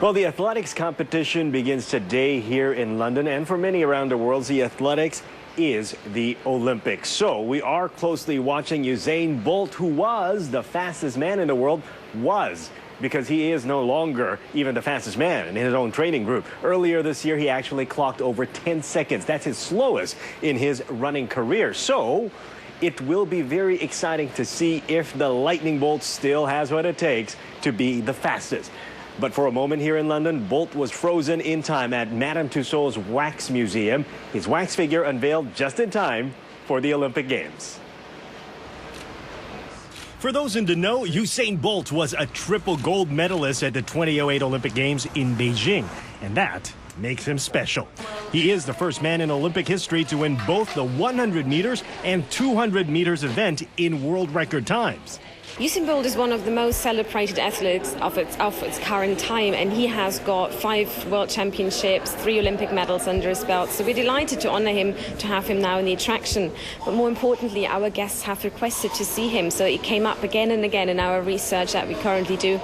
Well, the athletics competition begins today here in London, and for many around the world, the athletics is the Olympics. So we are closely watching Usain Bolt, who was the fastest man in the world, because he is no longer even the fastest man in his own training group. Earlier this year, he actually clocked over 10 seconds. That's his slowest in his running career. So it will be very exciting to see if the Lightning Bolt still has what it takes to be the fastest. But for a moment here in London, Bolt was frozen in time at Madame Tussauds Wax Museum. His wax figure unveiled just in time for the Olympic Games. For those in the know, Usain Bolt was a triple gold medalist at the 2008 Olympic Games in Beijing, and that makes him special. He is the first man in Olympic history to win both the 100 meters and 200 meters event in world record times. Usain Bolt is one of the most celebrated athletes of its current time, and he has got 5 world championships, 3 Olympic medals under his belt. So we're delighted to honor him, to have him now in the attraction. But more importantly, our guests have requested to see him. So it came up again and again in our research that we currently do.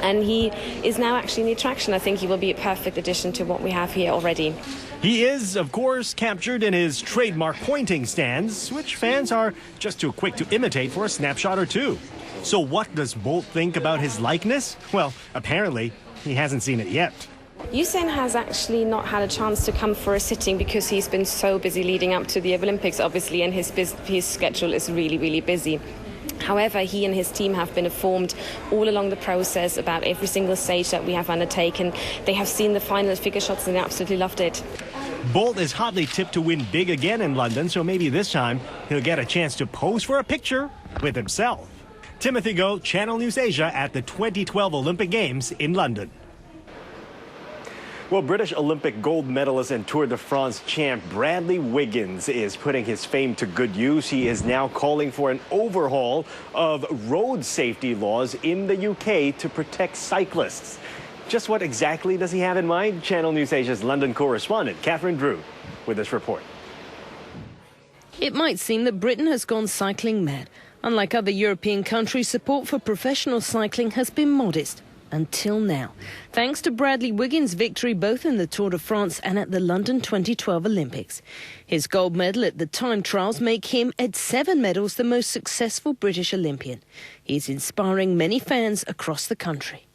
And he is now actually in the attraction. I think he will be a perfect addition to what we have here already. He is, of course, captured in his trademark pointing stance, which fans are just too quick to imitate for a snapshot or two. So what does Bolt think about his likeness? Well, apparently, he hasn't seen it yet. Usain has actually not had a chance to come for a sitting because he's been so busy leading up to the Olympics, obviously, and his schedule is really, really busy. However, he and his team have been informed all along the process about every single stage that we have undertaken. They have seen the final figure shots and they absolutely loved it. Bolt is hotly tipped to win big again in London, so maybe this time he'll get a chance to pose for a picture with himself. Timothy Go, Channel News Asia at the 2012 Olympic Games in London. Well, British Olympic gold medalist and Tour de France champ Bradley Wiggins is putting his fame to good use. He is now calling for an overhaul of road safety laws in the UK to protect cyclists. Just what exactly does he have in mind? Channel News Asia's London correspondent Catherine Drew with this report. It might seem that Britain has gone cycling mad. Unlike other European countries, support for professional cycling has been modest. Until now, thanks to Bradley Wiggins' victory both in the Tour de France and at the London 2012 Olympics. His gold medal at the time trials make him, at 7 medals, the most successful British Olympian. He's inspiring many fans across the country.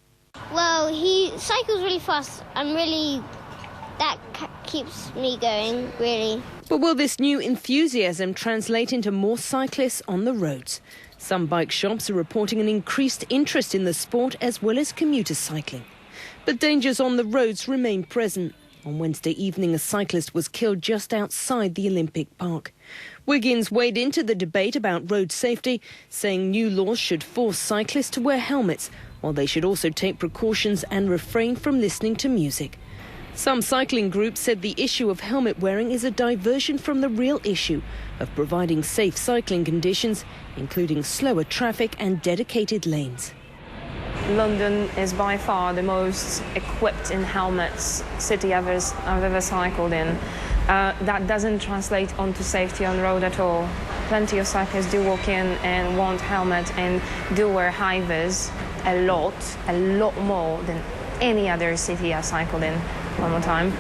Well, he cycles really fast and that keeps me going, really. But will this new enthusiasm translate into more cyclists on the roads? Some bike shops are reporting an increased interest in the sport as well as commuter cycling. But dangers on the roads remain present. On Wednesday evening, a cyclist was killed just outside the Olympic Park. Wiggins weighed into the debate about road safety, saying new laws should force cyclists to wear helmets, while they should also take precautions and refrain from listening to music. Some cycling groups said the issue of helmet wearing is a diversion from the real issue of providing safe cycling conditions, including slower traffic and dedicated lanes. London is by far the most equipped in helmets city I've ever cycled in. That doesn't translate onto safety on the road at all. Plenty of cyclists do walk in and want helmet and do wear high vis a lot more than any other city I've cycled in. One more time.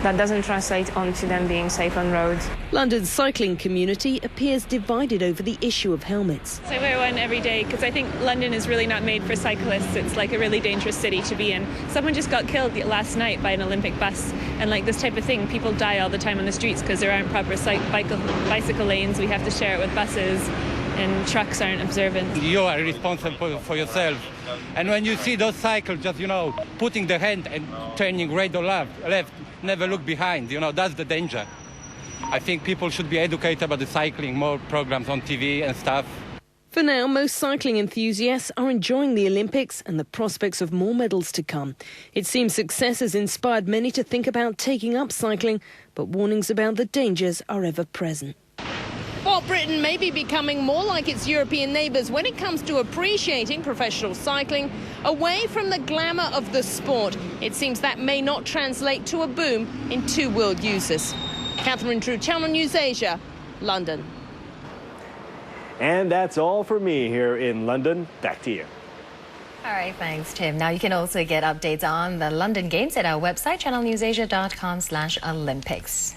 That doesn't translate onto them being safe on roads. London's cycling community appears divided over the issue of helmets. I wear one every day because I think London is really not made for cyclists. It's like a really dangerous city to be in. Someone just got killed last night by an Olympic bus, and like this type of thing, people die all the time on the streets because there aren't proper bicycle lanes. We have to share it with buses, and trucks aren't observant. You are responsible for yourself. And when you see those cycles just, putting the hand and turning right or left, never look behind, that's the danger. I think people should be educated about the cycling, more programs on TV and stuff. For now, most cycling enthusiasts are enjoying the Olympics and the prospects of more medals to come. It seems success has inspired many to think about taking up cycling, but warnings about the dangers are ever present. While Britain may be becoming more like its European neighbours when it comes to appreciating professional cycling, away from the glamour of the sport, it seems that may not translate to a boom in two-wheeled users. Catherine Drew, Channel News Asia, London. And that's all for me here in London. Back to you. All right, thanks, Tim. Now you can also get updates on the London Games at our website, channelnewsasia.com/Olympics.